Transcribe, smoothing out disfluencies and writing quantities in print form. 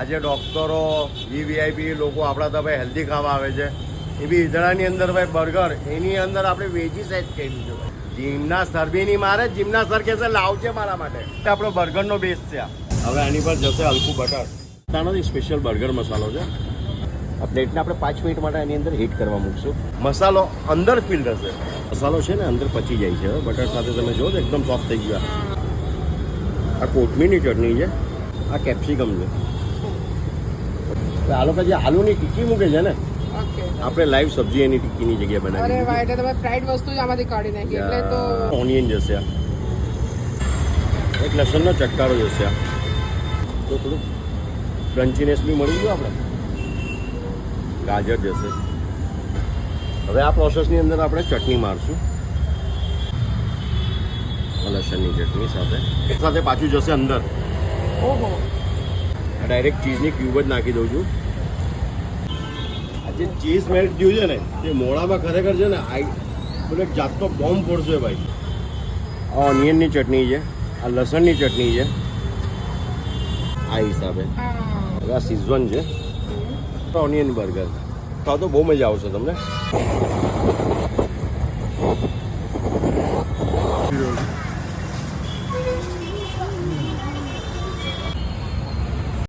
આજે ડૉક્ટરો વીવીઆઈપી લોકો આપણા તો ભાઈ હેલ્ધી ખાવા આવે છે એ બી ઈદડાની અંદર ભાઈ બર્ગર એની અંદર આપણે વેજી સાઈઝ કહી દીધું ભાઈ જીમના સર બી નહીં મારે જીમના સર કહેશે લાવજે મારા માટે આપણો બર્ગરનો બેઝ છે હવે આની પર જશે હલકું બટર તાનો સ્પેશિયલ બર્ગર મસાલો છે આ પ્લેટને આપણે 5 મિનિટ માટે એની અંદર હીટ કરવા મૂકશું મસાલો અંદર ફિલ રહેશે મસાલો છે ને અંદર પચી જાય છે હવે બટર સાથે તમે જો એકદમ સોફ્ટ થઈ ગયા આ કોથમીરની ચટણી છે આ કેપ્સિકમ છે આ લોકો જે આલુની ટીકી મૂકે છે ને આપણે લાઈવ સબ્જી એની ટીકીની જગ્યાએ બનાવી અરે વાહ એટલે તમે ફ્રાઈડ વસ્તુ જ આમાંથી કાઢી નાખી એટલે તો ઓનિયન જશે આ એક લસણનો ચટકારો જશે આ તો થોડું ક્રન્ચીનેસ બી મળી ગયું આપણે ગાજર જશે હવે આ પ્રોસેસની અંદર આપણે ચટણી મારશું લસણની ચટણી સાથે પાછું જશે અંદર ઓહો ડાયરેક્ટ ચીઝની ક્યુબ જ નાખી દઉં છું આ જે ચીઝ મેલ્ટ થયું છે ને એ મોડામાં ખરેખર છે ને બોલે જાતનો બોમ્બ પડશે ભાઈ આ ઓનિયનની ચટણી છે આ લસણની ચટણી છે આ હિસાબે હવે આ સિઝવન છે ઓનિયન બર્ગર ખાવ તો બહુ મજા આવશે તમને